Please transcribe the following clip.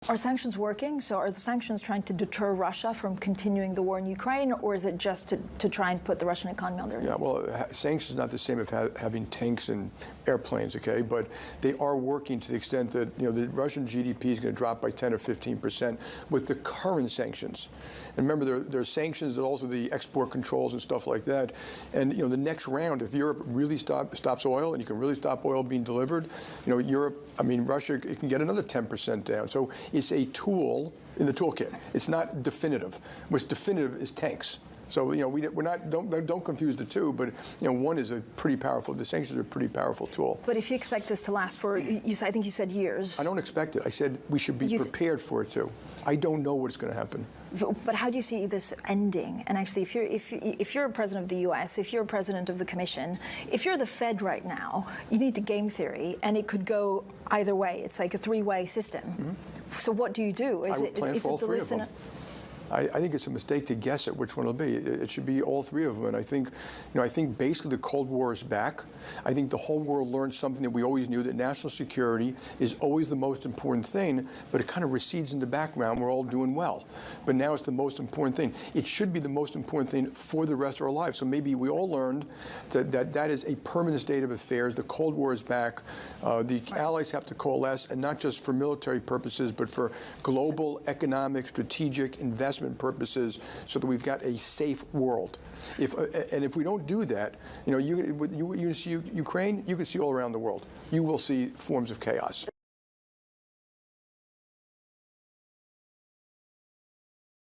Are sanctions working? So are the sanctions trying to deter Russia from continuing the war in Ukraine, or is it just to try and put the Russian economy on their knees? Yeah, well, sanctions is not the same as having tanks and airplanes, okay? But they are working to the extent that, the Russian GDP is going to drop by 10 or 15% with the current sanctions. And remember, there are sanctions, there's also the export controls and stuff like that. And, the next round, if Europe really stops oil, and you can really stop oil being delivered, Russia, it can get another 10% down. So it's a tool in the toolkit. It's not definitive. What's definitive is tanks. So we're not. Don't confuse the two. But one is a pretty powerful. The sanctions are a pretty powerful tool. But if you expect this to last for, I think you said years. I don't expect it. I said we should be prepared for it too. I don't know what's going to happen. But how do you see this ending? And actually, if you're a president of the U.S., if you're a president of the Commission, if you're the Fed right now, you need to game theory, and it could go either way. It's like a three-way system. Mm-hmm. So what do you do? I would plan for all three of them. I think it's a mistake to guess at which one it'll be. It should be all three of them. And I think, I think basically the Cold War is back. I think the whole world learned something that we always knew, that national security is always the most important thing, but it kind of recedes in the background. We're all doing well. But now it's the most important thing. It should be the most important thing for the rest of our lives. So maybe we all learned that is a permanent state of affairs. The Cold War is back. The allies have to coalesce, and not just for military purposes, but for global, economic, strategic investment purposes, so that we've got a safe world. If we don't do that, you see Ukraine, you can see all around the world. You will see forms of chaos.